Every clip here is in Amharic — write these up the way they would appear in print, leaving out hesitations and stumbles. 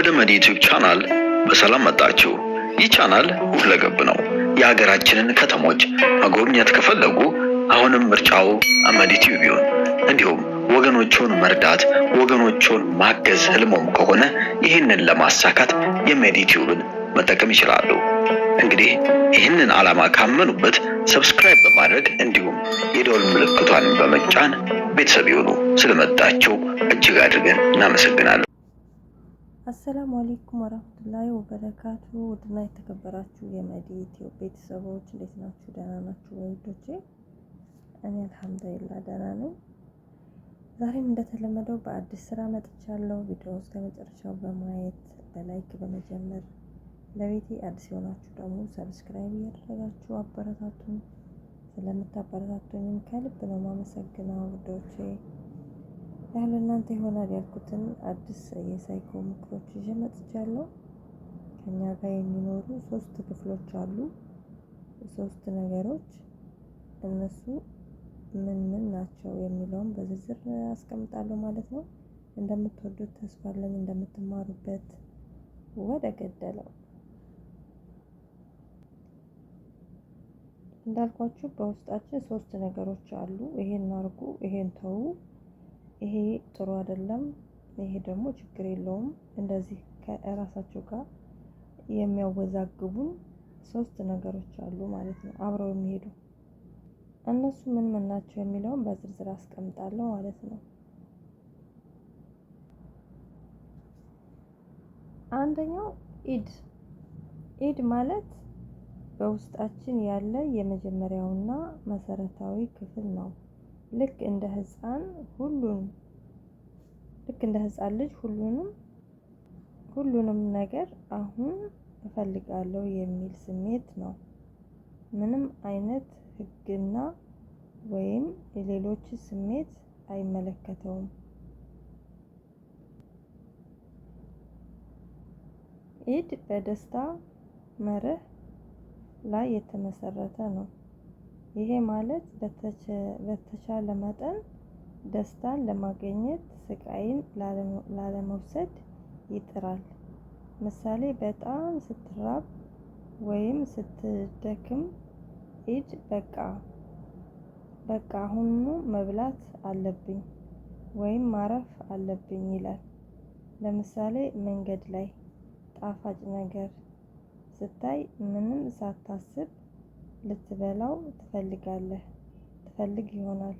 ወደ መዲ ዩቲዩብ ቻናል በሰላም መጣችሁ። ይህ ቻናል ሁለገብ ነው። የሀገራችንን ከተሞች መጎብኘት ከፈለጉ አሁንም ምርጫው መዲ ዩቲዩብ ይሁን። እንዲሁም ወገኖቹን መርዳት፣ ወገኖቹን ማገዝ ህልሞም ከሆነ ይህንን ለማሳካት የመዲ ዩቲዩብን መጠቀም ይችላሉ። እንግዲህ ይህንን ዓላማ ካመኑበት ሰብስክራይብ በማድረግ እንዲሁም የደወል ምልክቷን በመጫን ቤተሰብ ይሁኑ። ስለመጣችሁ እጅግ አድርገን እናመሰግናለን። አሰላሙ አለይኩም ወራህመቱላሂ ወበረካቱ። ውድና የተከበራችሁ የመዲ ዩቲዩብ ቤተሰቦች እንዴት ናችሁ? ደህና ናችሁ ወይዶቼ? እኔ አልሐምዱሊላህ ደህና ነኝ። ዛሬም እንደተለመደው በአዲስ ስራ መጥቻለሁ። ቪዲዮውን እስከ መጨረሻው በማየት በላይክ በመጀመር ለቤቴ አዲስ የሆናችሁ ደግሞ ሰብስክራይብ እያደረጋችሁ አበረታቱን። ስለምታበረታቱኝም ከልብ ነው ማመሰግነው ውዶቼ። ያለ እናንተ ይሆናል ያልኩትን አዲስ የሳይኮ ምክሮች ይዤ መጥቻለሁ። ከኛ ጋር የሚኖሩ 3 ክፍሎች አሉ። 3 ነገሮች እነሱ ምን ምን ናቸው የሚለውን በዝርዝር አስቀምጣለሁ ማለት ነው። እንደምትወዱት ተስፋ አለኝ፣ እንደምትማሩበት። ወደ ገደለው እንዳልኳችሁ በውስጣችን 3 ነገሮች አሉ። ይሄን አርጉ፣ ይሄን ተው፣ ይሄ ጥሩ አይደለም፣ ይሄ ደግሞ ችግር የለውም። እንደዚህ ከራሳቸው ጋር የሚያወዛግቡን 3 ነገሮች አሉ ማለት ነው፣ አብረው የሚሄዱ። እነሱ ምን ምን ናቸው የሚለውን በዝርዝር አስቀምጣለሁ ማለት ነው። አንደኛው ኢድ ማለት በውስጣችን ያለ የመጀመሪያውና መሰረታዊ ክፍል ነው። ልክ እንደ ህፃን ልጅ ሁሉንም ነገር አሁን እፈልጋለሁ የሚል ስሜት ነው። ምንም አይነት ህግና ወይም የሌሎች ስሜት አይመለከተውም። ኢድ በደስታ መርህ ላይ የተመሰረተ ነው። ይሄ ማለት በተቻለ መጠን ደስታን ለማግኘት ስቃይን ላለመውሰድ ይጥራል። ምሳሌ በጣም ስትራብ ወይም ስትደክም ኢድ በቃ አሁኑ መብላት አለብኝ ወይም ማረፍ አለብኝ ይላል። ለምሳሌ መንገድ ላይ ጣፋጭ ነገር ስታይ ምንም ሳታስብ ልትበላው ትፈልግ ይሆናል።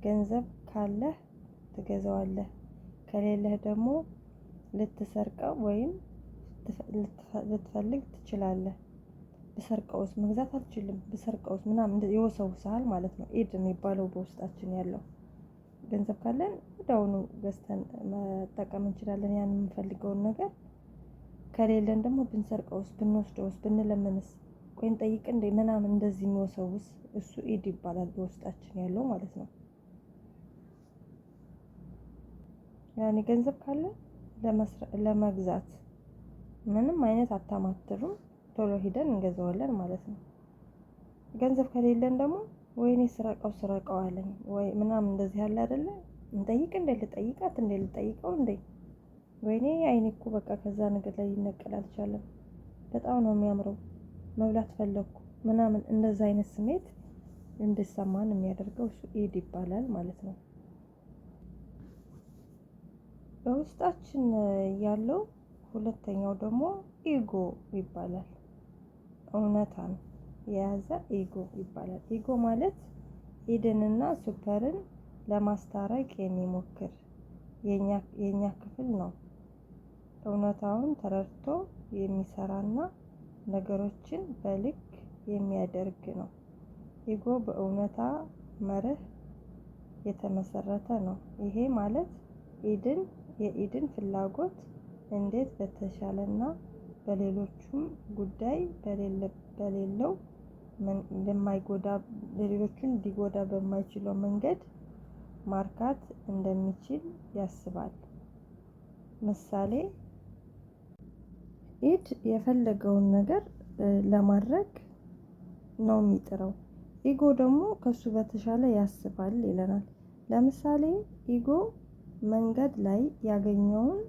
ገንዘብ ካለህ ትገዛዋለህ፣ ከሌለህ ደግሞ ልትሰርቀው ወይም ልትፈልግ ትችላለህ። ብሰርቀውስ መግዛት አልችልም፣ ብሰርቀውስ ምናምን ይወሰውሳል ማለት ነው። ኢድ የሚባለው በውስጣችን ያለው ገንዘብ ካለን ወዲያውኑ ገዝተን መጠቀም እንችላለን ያን የምንፈልገውን ነገር። ከሌለን ደግሞ ብንሰርቀውስ፣ ብንወስደውስ፣ ብንለምንስ፣ ቆይ እንጠይቅ እንደ ምናምን እንደዚህ የሚወሰውስ እሱ ኢድ ይባላል በውስጣችን ያለው ማለት ነው። ያኔ ገንዘብ ካለ ለመግዛት ምንም አይነት አታማትሩም፣ ቶሎ ሂደን እንገዛዋለን ማለት ነው። ገንዘብ ከሌለን ደግሞ ወይኔ ስረቀው አለኝ ወይ ምናምን እንደዚህ ያለ አይደለ? እንጠይቅ እንደ ልጠይቃት እንደ ልጠይቀው እንደ ወይኔ አይኔ እኮ በቃ ከዛ ነገር ላይ ይነቀል አልቻለም፣ በጣም ነው የሚያምረው፣ መብላት ፈለኩ ምናምን እንደዛ አይነት ስሜት እንድሰማን የሚያደርገው እሱ ኢድ ይባላል ማለት ነው። በውስጣችን ያለው ሁለተኛው ደግሞ ኢጎ ይባላል። እውነታን የያዘ ኢጎ ይባላል። ኢጎ ማለት ኢድንና ሱፐርን ለማስታረቅ የሚሞክር የኛ ክፍል ነው። እውነታውን ተረድቶ የሚሰራና ነገሮችን በልክ የሚያደርግ ነው። ኢጎ በእውነታ መርህ የተመሰረተ ነው። ይሄ ማለት የኢድን ፍላጎት እንዴት በተሻለና በሌሎቹም ጉዳይ በሌለው ሌሎቹን ሊጎዳ በማይችለው መንገድ ማርካት እንደሚችል ያስባል። ምሳሌ ኢድ የፈለገውን ነገር ለማድረግ ነው የሚጥረው። ኢጎ ደግሞ ከሱ በተሻለ ያስባል ይለናል። ለምሳሌ ኢጎ መንገድ ላይ ያገኘውን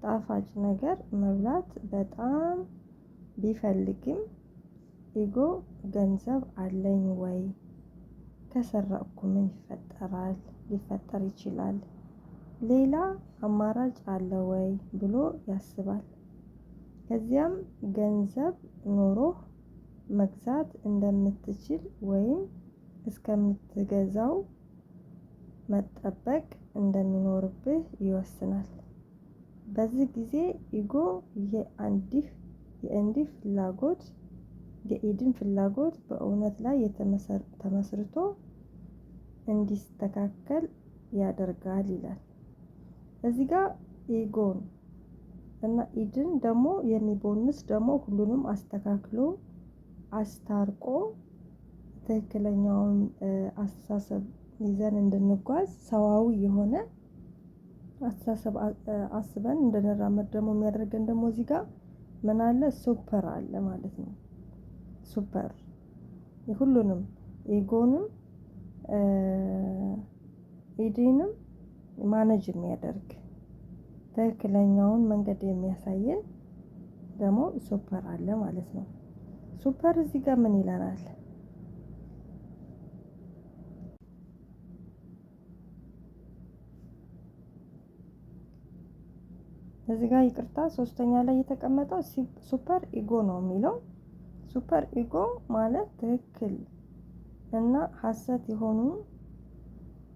ጣፋጭ ነገር መብላት በጣም ቢፈልግም ኢጎ ገንዘብ አለኝ ወይ? ከሰረቅኩ ምን ይፈጠራል? ሊፈጠር ይችላል። ሌላ አማራጭ አለ ወይ ብሎ ያስባል። ከዚያም ገንዘብ ኖሮህ መግዛት እንደምትችል ወይም እስከምትገዛው መጠበቅ እንደሚኖርብህ ይወስናል። በዚህ ጊዜ ኢጎ የኢድን ፍላጎት በእውነት ላይ ተመስርቶ እንዲስተካከል ያደርጋል ይላል። እዚህ ጋር ኢጎን እና ኢድን ደግሞ የሚቦንስ ደግሞ ሁሉንም አስተካክሎ አስታርቆ ትክክለኛውን አስተሳሰብ ይዘን እንድንጓዝ ሰዋዊ የሆነ አስተሳሰብ አስበን እንድንራመድ ደግሞ የሚያደርገን ደግሞ እዚህ ጋር ምን አለ? ሱፐር አለ ማለት ነው። ሱፐር ሁሉንም ኢጎንም ኢዲንም ማኔጅ የሚያደርግ ትክክለኛውን መንገድ የሚያሳየን ደግሞ ሱፐር አለ ማለት ነው። ሱፐር እዚህ ጋር ምን ይለናል? እዚህ ጋር ይቅርታ ሶስተኛ ላይ የተቀመጠው ሱፐር ኢጎ ነው የሚለው። ሱፐር ኢጎ ማለት ትክክል እና ሀሰት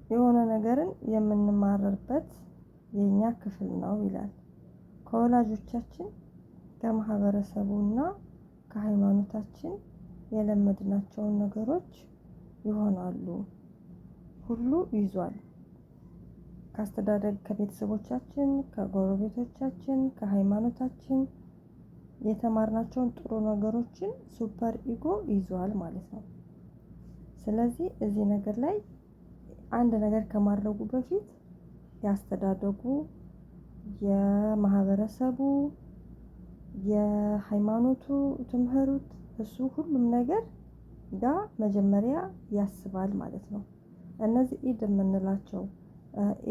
የሆነ ነገርን የምንማርበት የኛ ክፍል ነው ይላል። ከወላጆቻችን ከማህበረሰቡና ከሃይማኖታችን የለመድናቸውን ነገሮች ይሆናሉ ሁሉ ይዟል። ከአስተዳደግ ከቤተሰቦቻችን፣ ከጎረቤቶቻችን፣ ከሃይማኖታችን የተማርናቸውን ጥሩ ነገሮችን ሱፐር ኢጎ ይዟል ማለት ነው። ስለዚህ እዚህ ነገር ላይ አንድ ነገር ከማድረጉ በፊት ያስተዳደጉ፣ የማህበረሰቡ፣ የሃይማኖቱ ትምህርት እሱ ሁሉም ነገር ጋር መጀመሪያ ያስባል ማለት ነው። እነዚህ ኢድ የምንላቸው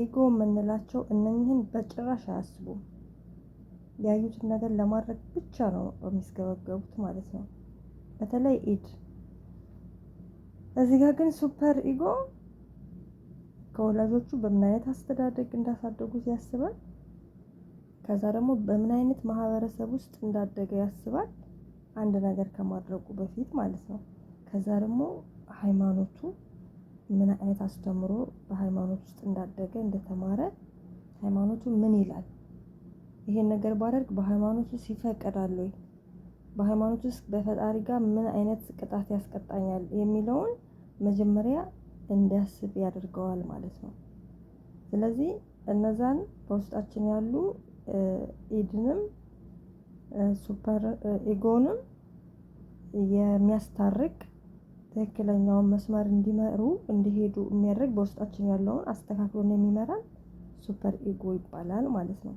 ኢጎ የምንላቸው እነኚህን በጭራሽ አያስቡም። ያዩትን ነገር ለማድረግ ብቻ ነው የሚስገበገቡት ማለት ነው። በተለይ ኢድ እዚህ ጋር ግን ሱፐር ኢጎ ከወላጆቹ በምን አይነት አስተዳደግ እንዳሳደጉት ያስባል። ከዛ ደግሞ በምን አይነት ማህበረሰብ ውስጥ እንዳደገ ያስባል። አንድ ነገር ከማድረጉ በፊት ማለት ነው። ከዛ ደግሞ ሃይማኖቱ ምን አይነት አስተምሮ በሃይማኖት ውስጥ እንዳደገ እንደተማረ ሃይማኖቱ ምን ይላል? ይሄን ነገር ባደርግ በሃይማኖቱ ይፈቀዳል ወይ? በሃይማኖት ውስጥ በፈጣሪ ጋር ምን አይነት ቅጣት ያስቀጣኛል የሚለውን መጀመሪያ እንዲያስብ ያደርገዋል ማለት ነው። ስለዚህ እነዛን በውስጣችን ያሉ ኢድንም ሱፐር ኢጎንም የሚያስታርቅ ትክክለኛውን መስመር እንዲሄዱ የሚያደርግ በውስጣችን ያለውን አስተካክሎን የሚመራን ሱፐር ኢጎ ይባላል ማለት ነው።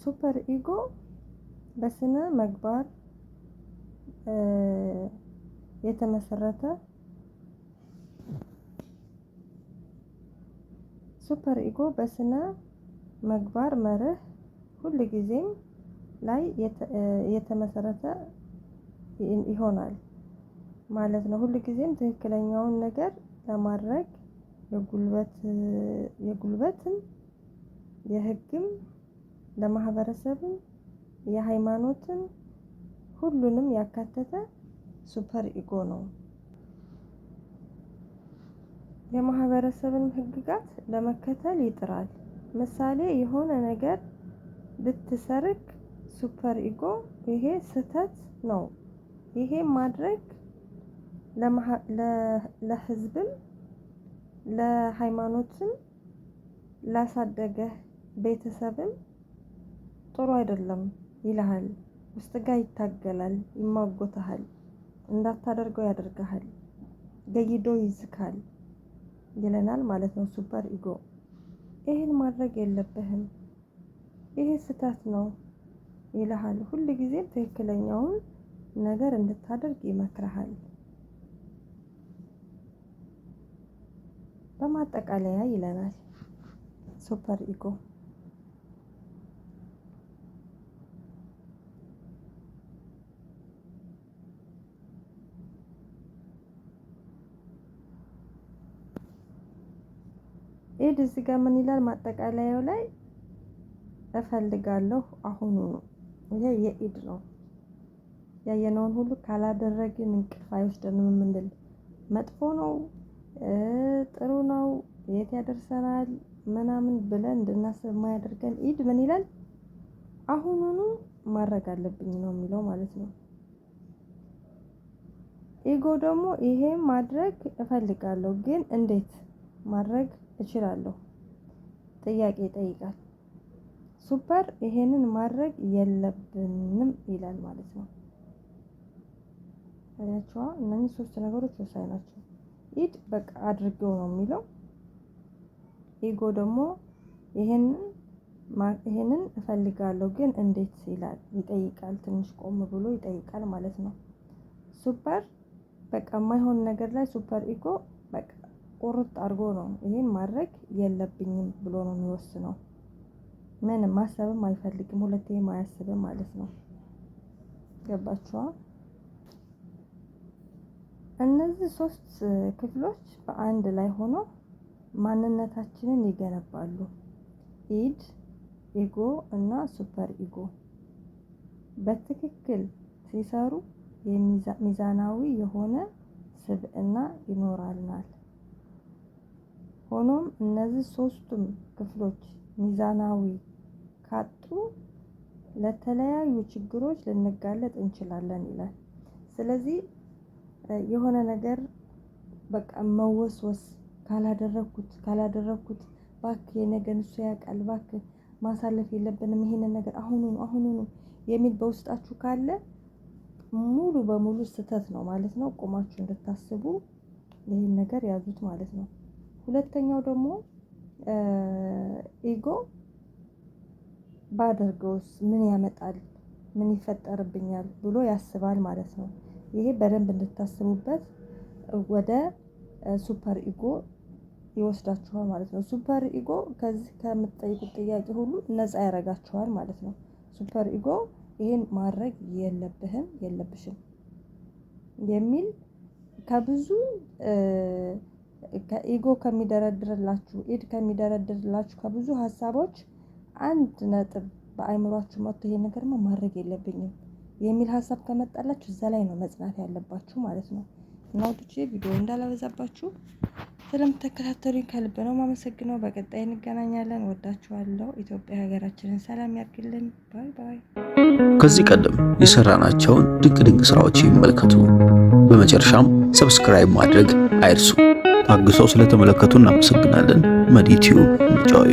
ሱፐር ኢጎ በስነ ምግባር የተመሰረተ ሱፐር ኢጎ በስነ ምግባር መርህ ሁልጊዜም ላይ የተመሰረተ ይሆናል ማለት ነው። ሁልጊዜም ትክክለኛውን ነገር ለማድረግ የጉልበትም የህግም ለማህበረሰብም የሃይማኖትም ሁሉንም ያካተተ ሱፐር ኢጎ ነው። የማህበረሰብን ህግጋት ለመከተል ይጥራል። ምሳሌ የሆነ ነገር ብትሰርቅ ሱፐር ኢጎ ይሄ ስህተት ነው፣ ይሄ ማድረግ ለህዝብም ለሃይማኖትም ላሳደገህ ቤተሰብም ጥሩ አይደለም ይልሃል። ውስጥ ጋር ይታገላል፣ ይሟጎታል፣ እንዳታደርገው ያደርግሃል፣ ገይዶ ይዝካል ይለናል ማለት ነው ሱፐር ኢጎ። ይሄን ማድረግ የለብህም፣ ይሄ ስህተት ነው ይልሃል። ሁልጊዜም ትክክለኛውን ነገር እንድታደርግ ይመክርሃል። በማጠቃለያ ይለናል ሱፐር ኢጎ ኢድ እዚህ ጋር ምን ይላል ማጠቃለያው ላይ እፈልጋለሁ አሁኑ ነው። ይሄ የኢድ ነው። ያየነውን ሁሉ ካላደረግን እንቅልፍ አይወስደንም የምንል መጥፎ ነው ጥሩ ነው የት ያደርሰናል ምናምን ብለን እንድናስብ የማያደርገን ኢድ ምን ይላል አሁኑኑ ማድረግ አለብኝ ነው የሚለው ማለት ነው። ኢጎ ደግሞ ይሄን ማድረግ እፈልጋለሁ ግን እንዴት ማድረግ እችላለሁ ጥያቄ ይጠይቃል። ሱፐር ይሄንን ማድረግ የለብንም ይላል ማለት ነው። አያችኋ እነዚህ ሶስት ነገሮች ወሳኝ ናቸው። ኢድ በቃ አድርገው ነው የሚለው ኢጎ ደግሞ ይሄንን እፈልጋለሁ ግን እንዴት ይላል ይጠይቃል ትንሽ ቆም ብሎ ይጠይቃል ማለት ነው። ሱፐር በቃ የማይሆን ነገር ላይ ሱፐር ኢጎ በቃ ቁርጥ አድርጎ ነው ይሄን ማድረግ የለብኝም ብሎ ነው የሚወስነው። ምንም ማሰብም አይፈልግም ሁለቴም አያስብም ማለት ነው። ገባችኋ? እነዚህ ሶስት ክፍሎች በአንድ ላይ ሆኖ ማንነታችንን ይገነባሉ። ኢድ ኢጎ እና ሱፐር ኢጎ በትክክል ሲሰሩ ሚዛናዊ የሆነ ስብዕና ይኖራልናል። ሆኖም እነዚህ ሶስቱም ክፍሎች ሚዛናዊ ካጡ ለተለያዩ ችግሮች ልንጋለጥ እንችላለን ይላል። ስለዚህ የሆነ ነገር በቃ መወስወስ ካላደረኩት እባክህ የነገን እሱ ያውቃል እባክህ ማሳለፍ የለብንም ይሄንን ነገር አሁኑኑ የሚል በውስጣችሁ ካለ ሙሉ በሙሉ ስህተት ነው ማለት ነው። ቆማችሁ እንድታስቡ ይሄን ነገር ያዙት ማለት ነው። ሁለተኛው ደግሞ ኢጎ ባደርገውስ ምን ያመጣል ምን ይፈጠርብኛል ብሎ ያስባል ማለት ነው። ይሄ በደንብ እንድታስቡበት ወደ ሱፐር ኢጎ ይወስዳችኋል ማለት ነው። ሱፐር ኢጎ ከዚህ ከምትጠይቁት ጥያቄ ሁሉ ነፃ ያደርጋችኋል ማለት ነው። ሱፐር ኢጎ ይሄን ማድረግ የለብሽም የሚል ከብዙ ኢጎ ከሚደረድርላችሁ ኢድ ከሚደረድርላችሁ ከብዙ ሀሳቦች አንድ ነጥብ በአይምሯችሁ መጥቶ ይሄን ነገርማ ማድረግ የለብኝም የሚል ሀሳብ ከመጣላችሁ እዛ ላይ ነው መጽናት ያለባችሁ ማለት ነው። እና ወጥቼ ቪዲዮ እንዳላበዛባችሁ ስለምትከታተሉኝ ከልብ ነው የማመሰግነው። በቀጣይ እንገናኛለን። ወዳችኋለሁ። ኢትዮጵያ ሀገራችንን ሰላም ያርግልን። ባይ ባይ። ከዚህ ቀደም የሰራናቸውን ድንቅ ስራዎች ይመልከቱ። በመጨረሻም ሰብስክራይብ ማድረግ አይርሱ። ታግሰው ስለተመለከቱ እናመሰግናለን። መዲ ቲዩብ ምርጫው